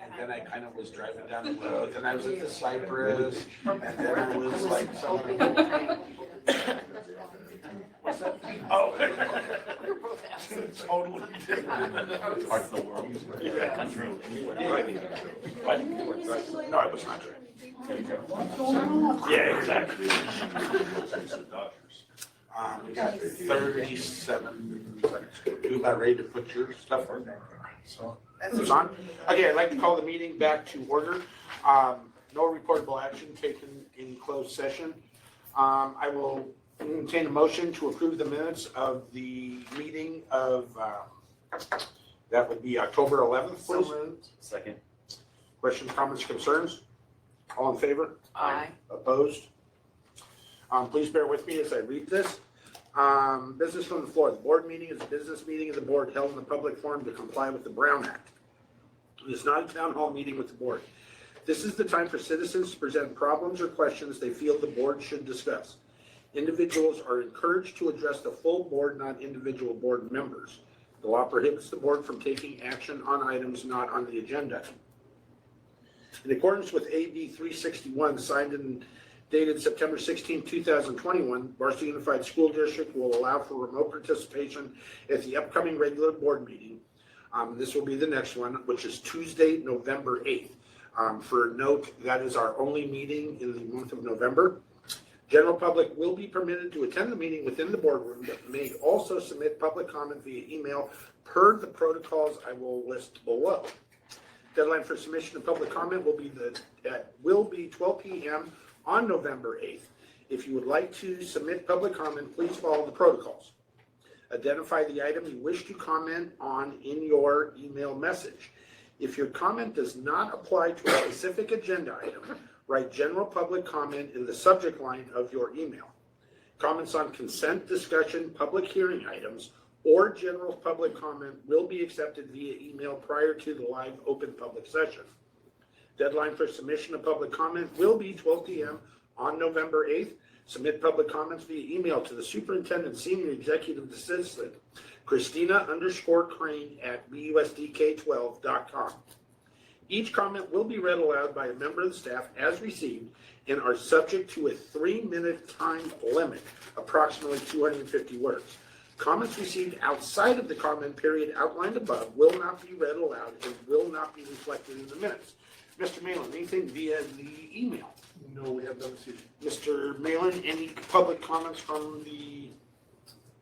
And then I kind of was driving down the road, and I was at the Cypress, and then I was like, what's that? Oh. Totally different. Parts of the world. Yeah. True. But, no, I was not driving. Yeah, exactly. We got 37 seconds. You about ready to put your stuff on there? So that's on. Okay, I'd like to call the meeting back to order. No reportable action taken in closed session. I will entertain a motion to approve the minutes of the meeting of, that would be October 11th, please. So moved. Second. Questions, comments, concerns? All in favor? Aye. Opposed? Please bear with me as I read this. Business from the floor. The board meeting is a business meeting of the board held in the public forum to comply with the Brown Act. It is not a town hall meeting with the board. This is the time for citizens to present problems or questions they feel the board should discuss. Individuals are encouraged to address the full board, not individual board members. The law prohibits the board from taking action on items not on the agenda. In accordance with AB 361, signed and dated September 16, 2021, Barstow Unified School District will allow for remote participation at the upcoming regular board meeting. This will be the next one, which is Tuesday, November 8th. For note, that is our only meeting in the month of November. General public will be permitted to attend the meeting within the boardroom, but may also submit public comment via email per the protocols I will list below. Deadline for submission of public comment will be 12 p.m. on November 8th. If you would like to submit public comment, please follow the protocols. Identify the item you wish to comment on in your email message. If your comment does not apply to a specific agenda item, write general public comment in the subject line of your email. Comments on consent, discussion, public hearing items, or general public comment will be accepted via email prior to the live open public session. Deadline for submission of public comment will be 12 p.m. on November 8th. Submit public comments via email to the Superintendent Senior Executive Assistant, Christina_Crane at busdk12.com. Each comment will be read aloud by a member of the staff as received and are subject to a 3-minute time limit, approximately 250 words. Comments received outside of the comment period outlined above will not be read aloud and will not be reflected in the minutes. Mr. Malin, anything via the email? No, we have none this evening. Mr. Malin, any public comments from the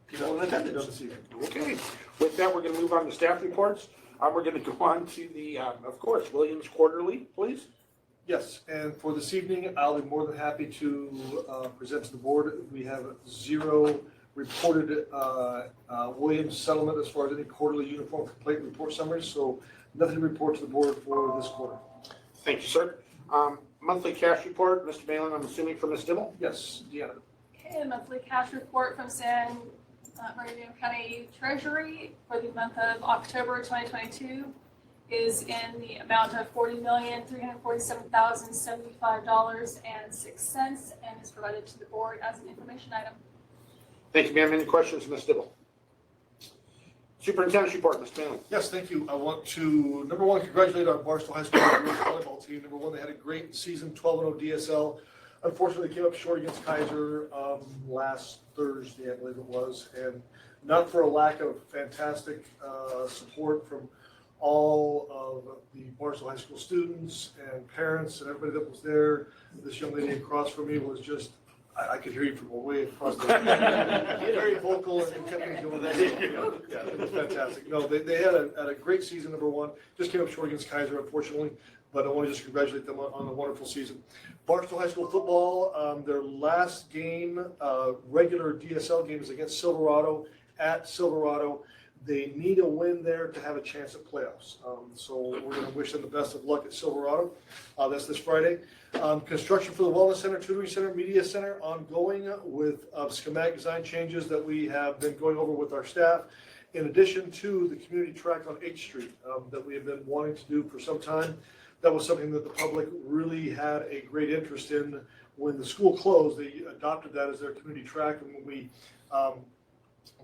people in attendance? None this evening. Okay, with that, we're going to move on to staff reports. We're going to go on to the, of course, Williams Quarterly, please. Yes, and for this evening, I'll be more than happy to present to the board. We have 0 reported Williams settlement as far as any quarterly uniform complaint report summaries, so nothing to report to the board for this quarter. Thank you, sir. Monthly cash report, Mr. Malin, I'm assuming from Ms. Dibble? Yes, Deanna. Okay, the monthly cash report from San Bernardino County Treasury for the month of October 2022 is in the amount of $40,347,075.06 and is provided to the board as an information item. Thank you, ma'am. Any questions, Ms. Dibble? Superintendent's report, Mr. Malin. Yes, thank you. I want to, number one, congratulate our Barstow High School girls volleyball team. Number one, they had a great season, 12-0 DSL. Unfortunately, came up short against Kaiser last Thursday, I believe it was, and not for a lack of fantastic support from all of the Barstow High School students and parents and everybody that was there. This young lady across from me was just, I could hear you from way across the very vocal and kept me doing that. Yeah, it was fantastic. No, they had a great season, number one. Just came up short against Kaiser, unfortunately, but I want to just congratulate them on a wonderful season. Barstow High School football, their last game, regular DSL game is against Silverado at Silverado. They need a win there to have a chance at playoffs. So we're going to wish them the best of luck at Silverado. That's this Friday. Construction for the Wellness Center, Tutoring Center, Media Center ongoing with schematic design changes that we have been going over with our staff. In addition to the community track on H Street that we have been wanting to do for some time. That was something that the public really had a great interest in. When the school closed, they adopted that as their community track. And when we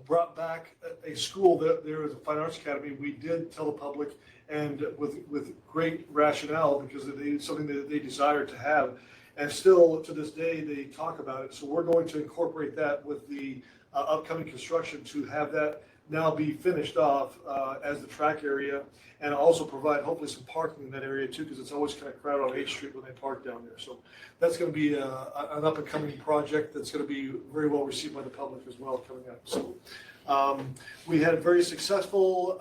brought back a school that there is a fine arts academy. We did tell the public, and with great rationale, because it's something that they desired to have. And still to this day, they talk about it. So we're going to incorporate that with the upcoming construction to have that now be finished off as the track area, and also provide hopefully some parking in that area too, because it's always kind of crowded on 8th Street when they park down there. So that's going to be an up and coming project that's going to be very well received by the public as well coming up. So we had a very successful,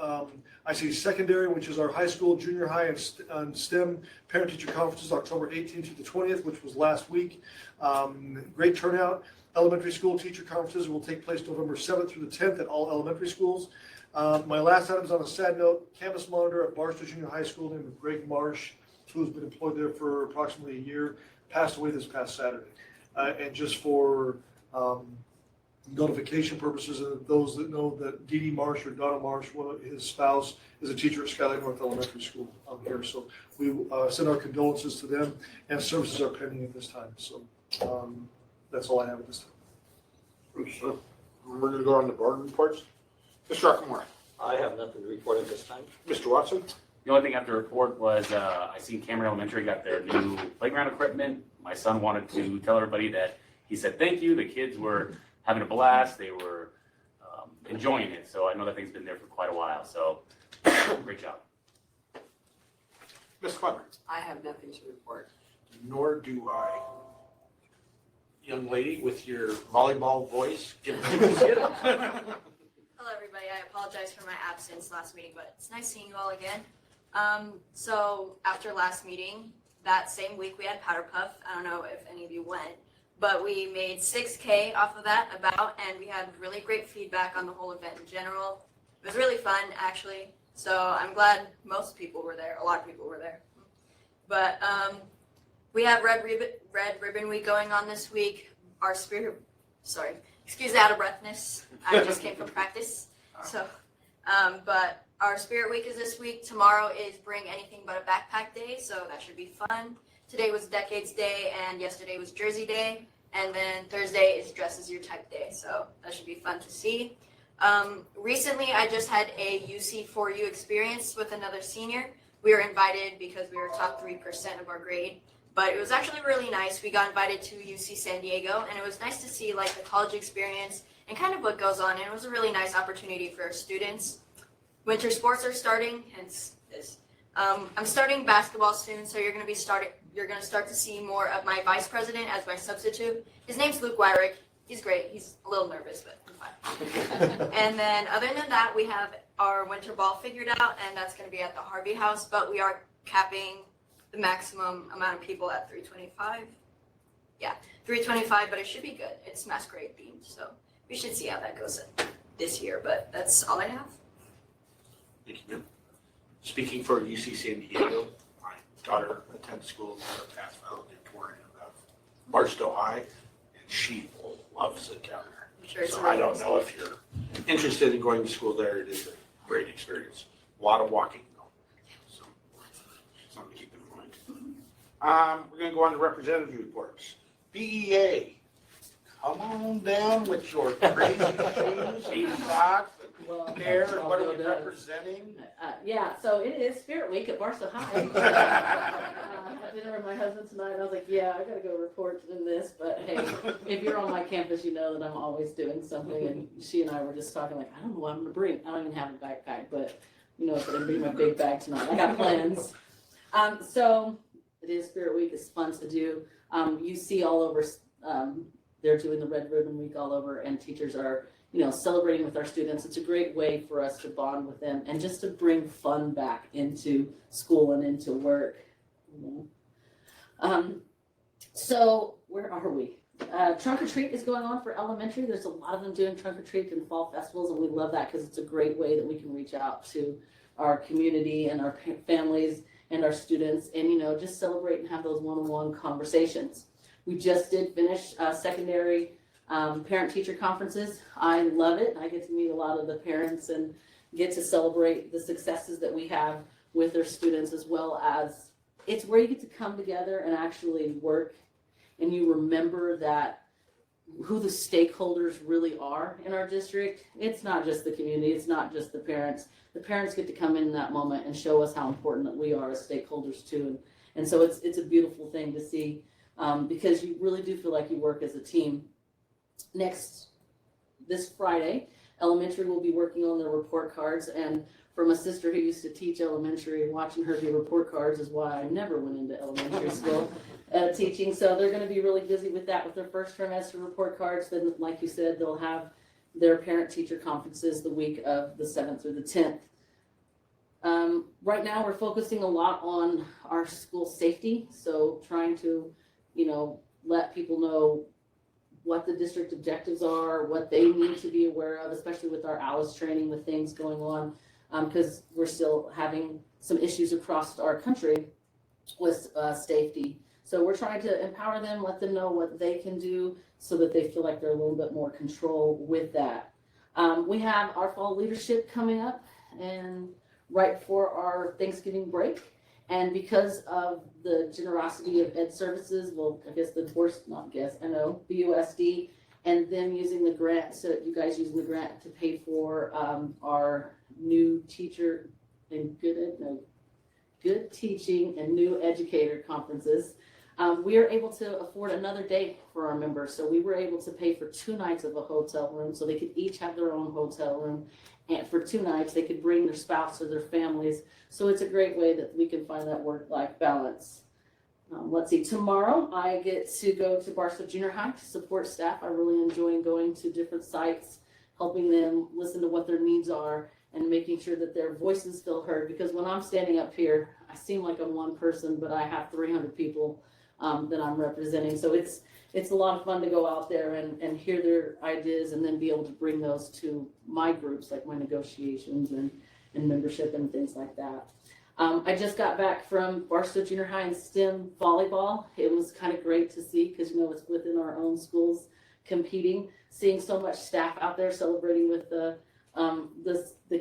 I say secondary, which is our high school, junior high, and STEM parent-teacher conferences, October 18th through the 20th, which was last week. Great turnout. Elementary school teacher conferences will take place November 7th through the 10th at all elementary schools. My last item is on a sad note. Campus monitor at Barstow Junior High School named Greg Marsh, who's been employed there for approximately a year, passed away this past Saturday. And just for notification purposes, and those that know that Dee Dee Marsh or Donna Marsh, his spouse, is a teacher at Skyline North Elementary School here. So we send our condolences to them, and services are pending at this time. So that's all I have at this time. We're going to go on to board reports. Mr. Rockamore. I have nothing to report at this time. Mr. Watson. The only thing I have to report was I seen Cameron Elementary got their new playground equipment. My son wanted to tell everybody that he said thank you. The kids were having a blast. They were enjoying it. So I know that thing's been there for quite a while. So great job. Ms. Clemens. I have nothing to report. Nor do I. Young lady with your volleyball voice. Give it. Hello, everybody. I apologize for my absence last meeting, but it's nice seeing you all again. So after last meeting, that same week we had Powder Puff. I don't know if any of you went, but we made 6K off of that and we had really great feedback on the whole event in general. It was really fun, actually. So I'm glad most people were there. A lot of people were there. But we have Red Ribbon Week going on this week. Excuse the out of breathness. I just came from practice. So, but our Spirit Week is this week. Tomorrow is Bring Anything But a Backpack Day, so that should be fun. Today was Decades Day, and yesterday was Jersey Day, and then Thursday is Dress As Your Type Day, so that should be fun to see. Recently, I just had a UC4U experience with another senior. We were invited because we were top 3% of our grade. But it was actually really nice. We got invited to UC San Diego, and it was nice to see like the college experience and kind of what goes on. And it was a really nice opportunity for our students. Winter sports are starting, hence this. I'm starting basketball soon, so you're going to start to see more of my vice president as my substitute. His name's Luke Wyrick. He's great. He's a little nervous, but I'm fine. And then other than that, we have our winter ball figured out, and that's going to be at the Harvey House. But we are capping the maximum amount of people at 325. Yeah, 325, but it should be good. It's masquerade themed, so we should see how that goes this year, but that's all I have. Thank you, ma'am. Speaking for UC San Diego, my daughter attends school in the past valedictorian of Barstow High, and she loves it down there. I'm sure it's So really I don't awesome. know if you're interested in going to school there. It is a great experience. A lot of walking, though. So something to keep in mind. We're going to go on to representative reports. BEA, come on down with your crazy shoes, socks, and hair, and what are we representing? Yeah, so it is Spirit Week at Barstow High. I had dinner with my husband tonight, and I was like, yeah, I gotta go report in this, but hey, if you're on my campus, you know that I'm always doing something, and she and I were just talking like, I don't know what I'm gonna bring. I don't even have a backpack, but you know, I'm gonna bring my big bag tonight. I got plans. So it is Spirit Week. It's fun to do. You see all over, they're doing the Red Ribbon Week all over, and teachers are, you know, celebrating with our students. It's a great way for us to bond with them and just to bring fun back into school and into work. So where are we? Trunk or Treat is going on for elementary. There's a lot of them doing Trunk or Treat and fall festivals, and we love that because it's a great way that we can reach out to our community and our families and our students and, you know, just celebrate and have those one-on-one conversations. We just did finish secondary parent-teacher conferences. I love it. I get to meet a lot of the parents and get to celebrate the successes that we have with their students, as well as it's where you get to come together and actually work, and you remember that who the stakeholders really are in our district. It's not just the community, it's not just the parents. The parents get to come in that moment and show us how important that we are as stakeholders too. And so it's a beautiful thing to see, because you really do feel like you work as a team. This Friday, elementary will be working on their report cards, and from a sister who used to teach elementary, watching her do report cards is why I never went into elementary school teaching. So they're going to be really busy with that with their first trimester report cards. Then, like you said, they'll have their parent-teacher conferences the week of the 7th through the 10th. Right now, we're focusing a lot on our school safety, so trying to, let people know what the district objectives are, what they need to be aware of, especially with our ALICE training, with things going on, because we're still having some issues across our country with safety. So we're trying to empower them, let them know what they can do so that they feel like they're a little bit more control with that. We have our fall leadership coming up and right before our Thanksgiving break. And because of the generosity of Ed Services, BUSD, and them using the grant, so you guys using the grant to pay for our new teacher and good teaching and new educator conferences, we are able to afford another day for our members. So we were able to pay for 2 nights of a hotel room, so they could each have their own hotel room. And for 2 nights, they could bring their spouse or their families. So it's a great way that we can find that work-life balance. Let's see, tomorrow I get to go to Barstow Junior High to support staff. I really enjoy going to different sites, helping them listen to what their needs are and making sure that their voices feel heard. Because when I'm standing up here, I seem like I'm one person, but I have 300 people that I'm representing. So it's a lot of fun to go out there and hear their ideas and then be able to bring those to my groups, like my negotiations and membership and things like that. I just got back from Barstow Junior High and STEM volleyball. It was kind of great to see because, it's within our own schools competing, seeing so much staff out there celebrating with the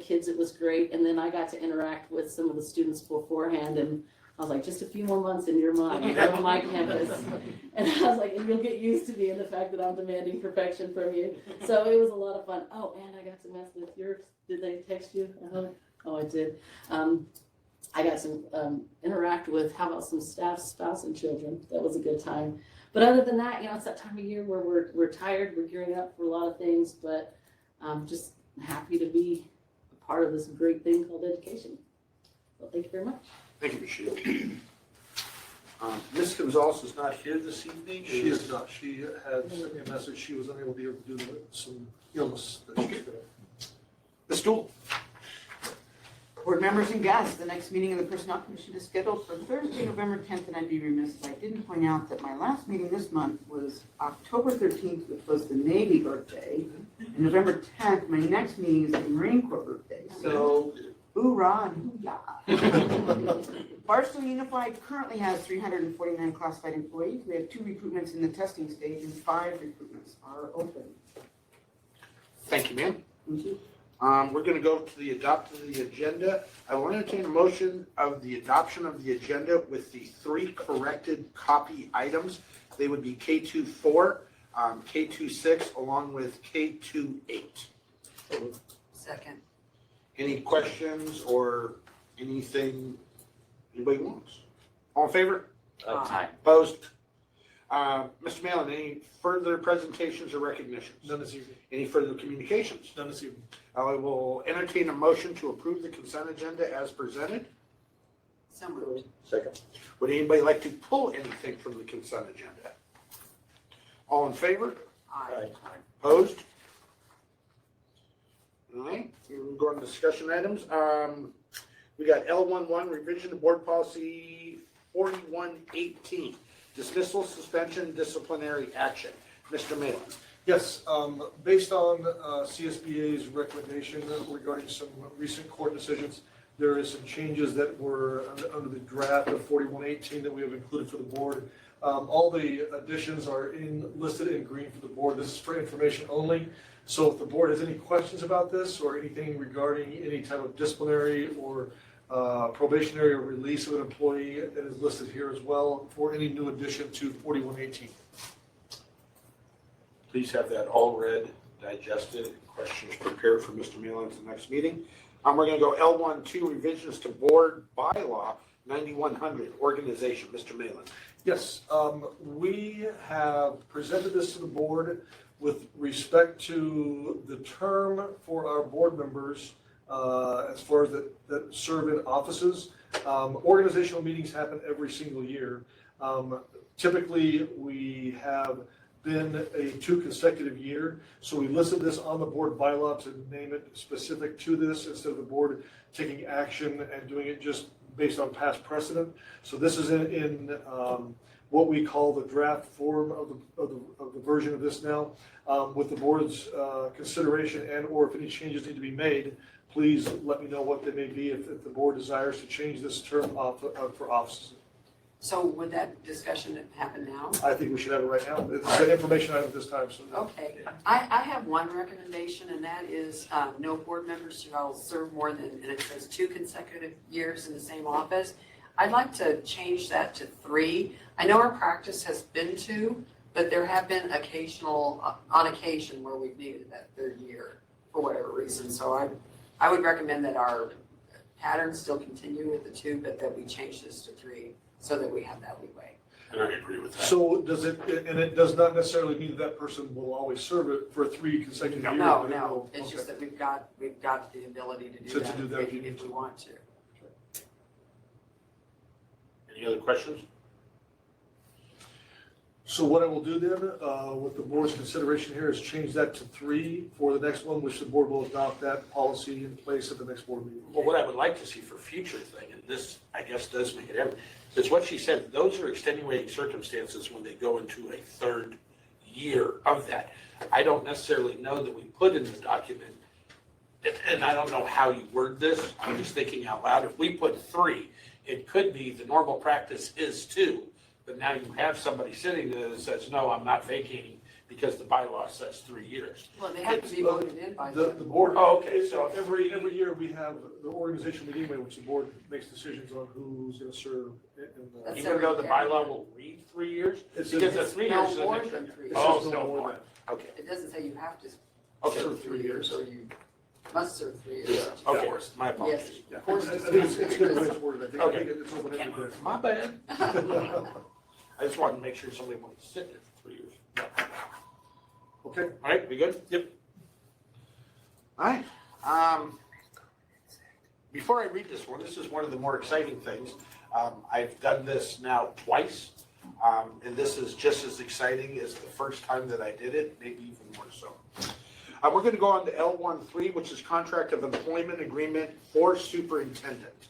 kids. It was great. And then I got to interact with some of the students beforehand, and I was like, just a few more months and you're on my campus. And I was like, and you'll get used to me and the fact that I'm demanding perfection from you. So it was a lot of fun. Oh, and I got to mess with yours. Did they text you? Oh, I did. I got to interact with, how about some staff, spouse, and children. That was a good time. But other than that, it's that time of year where we're tired, we're gearing up for a lot of things, but I'm just happy to be a part of this great thing called education. So thank you very much. Thank you, Michelle. Ms. Gonzalez is not here this evening. She is not. She had sent me a message. She was unable to be here due to some illness that she's got. Ms. Stool. Board members and guests, the next meeting of the Personnel Commission is scheduled for Thursday, November 10th, and I'd be remiss if I didn't point out that my last meeting this month was October 13th, which was the Navy birthday, and November 10th, my next meeting is the Marine Corps birthday, so hoorah and hoo-yah. Barstow Unified currently has 349 classified employees. We have 2 recruitments in the testing stage, and 5 recruitments are open. Thank you, ma'am. Thank you. We're going to go to the adopt of the agenda. I will entertain a motion of the adoption of the agenda with the 3 corrected copy items. They would be K24, K26, along with K28. Second. Any questions or anything anybody wants? All in favor? Aye. Opposed? Mr. Malin, any further presentations or recognitions? None this evening. Any further communications? None this evening. I will entertain a motion to approve the consent agenda as presented. So moved. Second. Would anybody like to pull anything from the consent agenda? All in favor? Aye. Opposed? All right, we'll go on to discussion items. We got L11, revision to board policy 4118, dismissal, suspension, disciplinary action. Mr. Malin. Yes, based on CSBA's recommendation regarding some recent court decisions, there is some changes that were under the draft of 4118 that we have included for the board. All the additions are listed in green for the board. This is for information only. So if the board has any questions about this or anything regarding any type of disciplinary or probationary or release of an employee, it is listed here as well for any new addition to 4118. Please have that all read, digested, questions prepared for Mr. Malin at the next meeting. We're gonna go L1-2 revisions to board bylaw 9100 organization. Mr. Malin. Yes, we have presented this to the board with respect to the term for our board members, as far as that serve in offices. Organizational meetings happen every single year. Typically, we have been a 2 consecutive year, so we listed this on the board bylaw to name it specific to this instead of the board taking action and doing it just based on past precedent. So this is in what we call the draft form of the version of this now. With the board's consideration and or if any changes need to be made, please let me know what they may be if the board desires to change this term for offices. So would that discussion happen now? I think we should have it right now. It's an information item at this time, so. Okay, I have one recommendation, and that is no board members shall serve more than, and it says 2 consecutive years in the same office. I'd like to change that to 3. I know our practice has been 2, but there have been on occasion where we've needed that 3rd year for whatever reason. So I would recommend that our pattern still continue with the 2, but that we change this to 3 so that we have that leeway. And I agree with that. So does it, and it does not necessarily mean that person will always serve it for 3 consecutive years? No, but it no, will- it's okay. just that we've got the ability to To do do that that if if you need we to. want to. Any other questions? So what I will do then, with the board's consideration here, is change that to 3 for the next one, which the board will adopt that policy in place at the next board meeting. Well, what I would like to see for future thing, and this, I guess, does make it evident, is what she said, those are extenuating circumstances when they go into a 3rd year of that. I don't necessarily know that we put in the document, and I don't know how you word this, I'm just thinking out loud, if we put 3, it could be the normal practice is 2, but now you have somebody sitting there that says, no, I'm not vacating because the bylaw says 3 years. Well, they have to be voted in by The board. Oh, okay, so Every year we have the organizational meeting in which the board makes decisions on who's gonna serve in the. That's even though the bylaw will read 3 years? It's Because the 3 years is no an more extra. than 3. Oh, It's just no no more more. than Okay, It doesn't say you have to okay, serve 3 years, or you must serve 3 years. okay, my Yes, apologies. Yeah, of course. I think it's good when it's worded, I Okay. think it's open-ended there. My bad. I just wanted to make sure somebody wanted to sit there for 3 years. Okay, All right, we good? Yep. All right, before I read this one, this is one of the more exciting things. I've done this now twice, and this is just as exciting as the first time that I did it, maybe even more so. We're gonna go on to L13, which is contract of employment agreement for superintendent.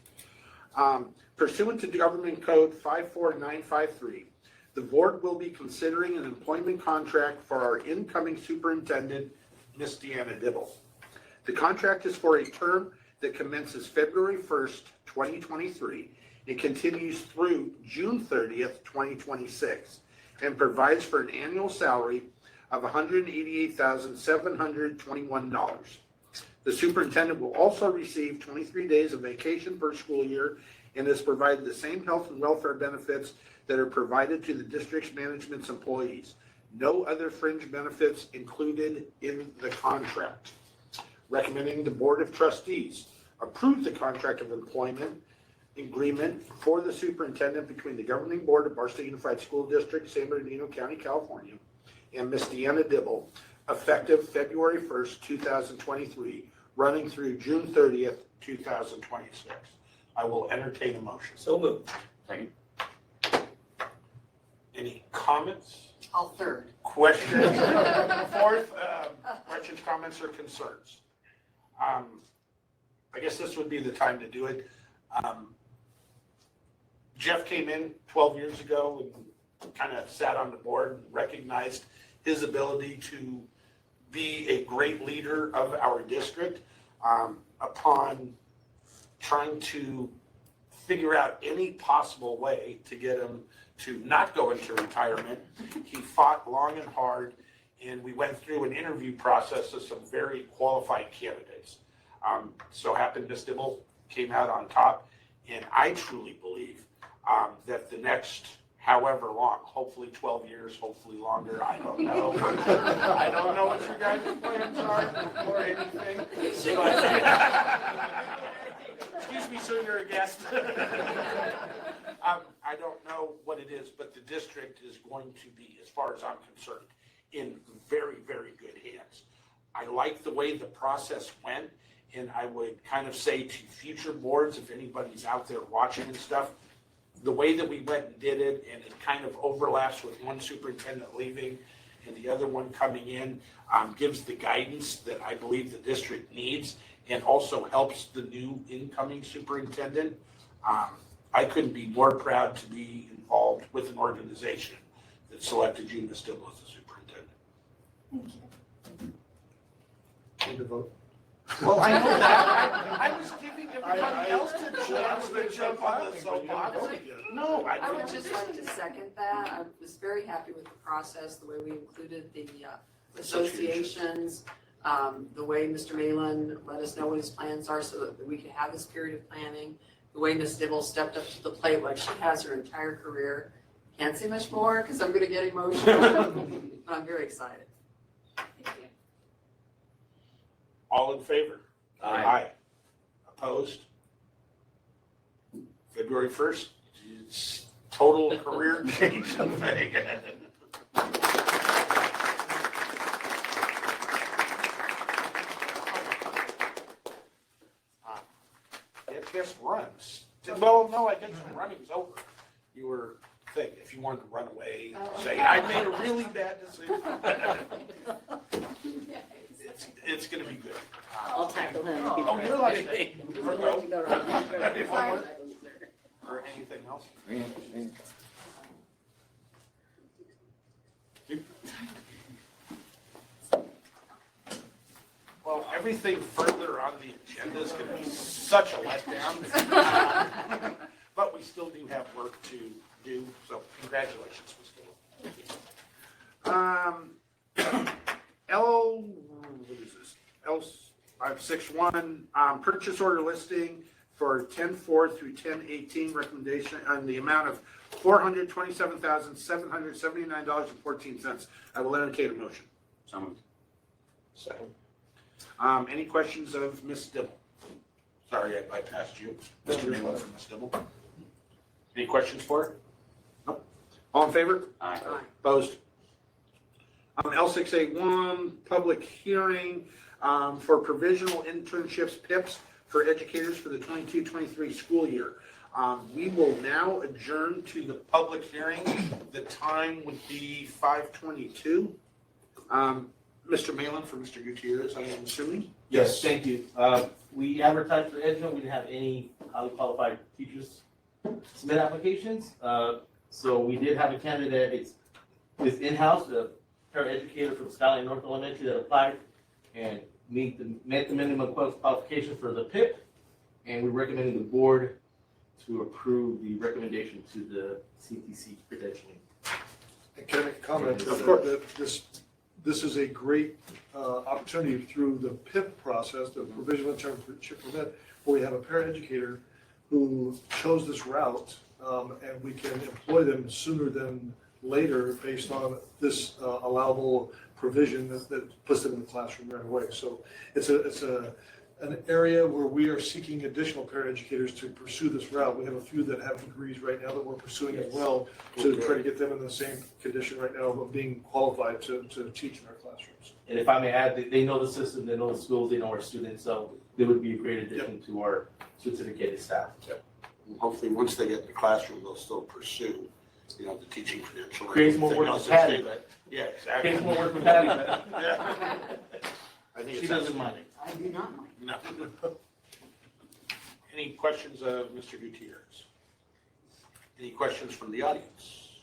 Pursuant to Government Code 54953, the board will be considering an employment contract for our incoming superintendent, Miss Deanna Dibble. The contract is for a term that commences February 1st, 2023, and continues through June 30th, 2026, and provides for an annual salary of $188,721. The superintendent will also receive 23 days of vacation per school year and is provided the same health and welfare benefits that are provided to the district's management's employees. No other fringe benefits included in the contract. Recommending the Board of Trustees approve the contract of employment agreement for the superintendent between the governing board of Barstow Unified School District, San Bernardino County, California, and Miss Deanna Dibble, effective February 1st, 2023, running through June 30th, 2026. I will entertain a motion. So moved. Second. Any comments, I'll third. questions? Fourth, questions, comments, or concerns? I guess this would be the time to do it. Jeff came in 12 years ago and kind of sat on the board and recognized his ability to be a great leader of our district. Upon trying to figure out any possible way to get him to not go into retirement, he fought long and hard, and we went through an interview process of some very qualified candidates. So happened Ms. Dibble came out on top, and I truly believe that the next however long, hopefully 12 years, hopefully longer, I don't know. I don't know what your guys' plans are or anything. Excuse me, sir, you're a guest. I don't know what it is, but the district is going to be, as far as I'm concerned, in very, very good hands. I like the way the process went, and I would kind of say to future boards, if anybody's out there watching and stuff, the way that we went and did it, and it kind of overlaps with one superintendent leaving and the other one coming in, gives the guidance that I believe the district needs, and also helps the new incoming superintendent. I couldn't be more proud to be involved with an organization that selected you, Ms. Dibble, as the superintendent. Thank you. Need to vote. Well, I know that. I was giving everybody else a chance to jump on the soapbox. No, I would just like to second that. I was very happy with the process, the way we included the associations, the way Mr. Malin let us know what his plans are so that we could have this period of planning, the way Ms. Dibble stepped up to the plate like she has her entire career. Can't say much more because I'm going to get emotional, but I'm very excited. Thank you. All in favor? Aye. Opposed? February 1st, it's total career change thing. Get this runs. Well, no, I guess the running's over. You were thinking, if you wanted to run away, say, I made a really bad decision. It's gonna be good. I'll tackle him. Oh, you're like, I'll let you go around. or anything else? Well, everything further on the agenda is gonna be such a letdown. But we still do have work to do, so congratulations, Ms. Gill. What is this? L561, purchase order listing for 10/4 through 10/18 recommendation on the amount of $427,779.14. I will entertain a motion. So moved. Second. Any questions of Ms. Dibble? Sorry, I bypassed you. Mr. Malin from Ms. Dibble. Any questions for her? Nope. All in favor? Aye. Opposed? L681, public hearing for provisional internships, PIPs, for educators for the 22-23 school year. We will now adjourn to the public hearing. The time would be 5:22. Mr. Malin for Mr. Gutierrez, I am assuming? Yes, thank you. We advertised for Edna, we didn't have any highly qualified teachers submit applications. So we did have a candidate, it's in-house, a paraeducator from Skyline North Elementary that applied and met the minimum qualification for the PIP. And we're recommending the board to approve the recommendation to the CTC credentialing. And can I make a comment? Of course. That this is a great opportunity through the PIP process, the provisional internship permit, where we have a paraeducator who chose this route, and we can employ them sooner than later based on this allowable provision that puts them in the classroom right away. So it's an area where we are seeking additional paraeducators to pursue this route. We have a few that have degrees right now that we're pursuing as well to try to get them in the same condition right now of being qualified to teach in our classrooms. And if I may add, they know the system, they know the schools, they know our students, so they would be a great addition to our certificated staff. Hopefully, once they get in the classroom, they'll still pursue, the teaching credential. Creates more work for Patty, but Yeah, exactly. creates more work for Patty, but Yeah. I think she it's doesn't mind it. I do not mind. No. Any questions of Mr. Gutierrez? Any questions from the audience?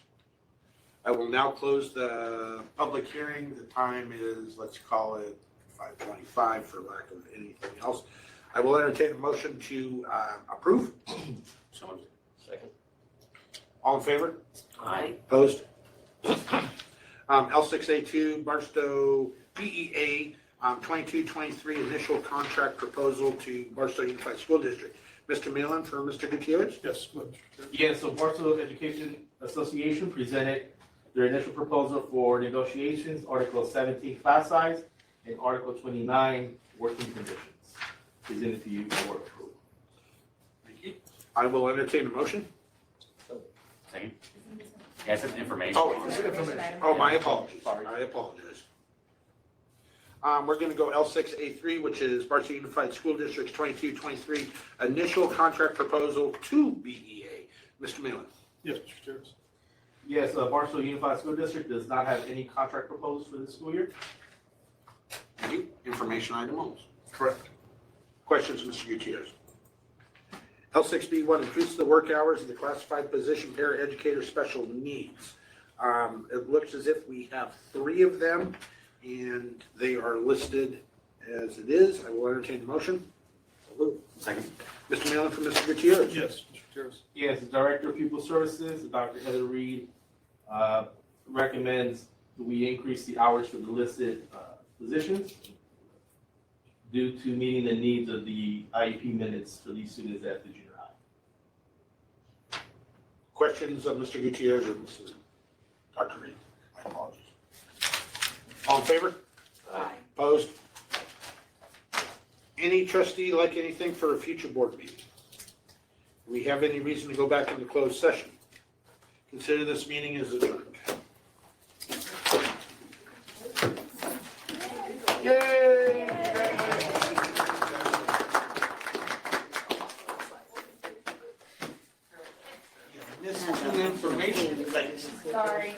I will now close the public hearing. The time is, let's call it 5:25 for lack of anything else. I will entertain a motion to approve. So moved. Second. All in favor? Aye. Opposed? L6A2, Barstow BEA, 22-23 initial contract proposal to Barstow Unified School District. Mr. Malin for Mr. Gutierrez? Yes, go ahead, Mr. Chair. Yeah, so Barstow Education Association presented their initial proposal for negotiations, Article 17 class size, and Article 29 working conditions. Presented to you for approval. Thank you. I will entertain a motion. Second. Yeah, it's information. Oh, It's information. Oh, my apologies. I apologize. We're gonna go L6A3, which is Barstow Unified School District's 22-23 initial contract proposal to BEA. Mr. Malin? Yes, Mr. Chair. Yes, Barstow Unified School District does not have any contract proposed for this school year. Thank you. Information item only. Correct. Questions, Mr. Gutierrez? L6B1, increase the work hours of the classified position paraeducator special needs. It looks as if we have 3 of them, and they are listed as it is. I will entertain the motion. Second. Mr. Malin for Mr. Gutierrez. Yes, Mr. Chair. Yes, the Director of Pupil Services, Dr. Heather Reed, recommends that we increase the hours for the listed positions due to meeting the needs of the IEP minutes for these students at the junior high. Questions of Mr. Gutierrez or Mrs. Dr. Reed? My apologies. All in favor? Aye. Opposed? Any trustee like anything for a future board meeting? Do we have any reason to go back into closed session? Consider this meeting as adjourned. Yay! Missed some information. Sorry.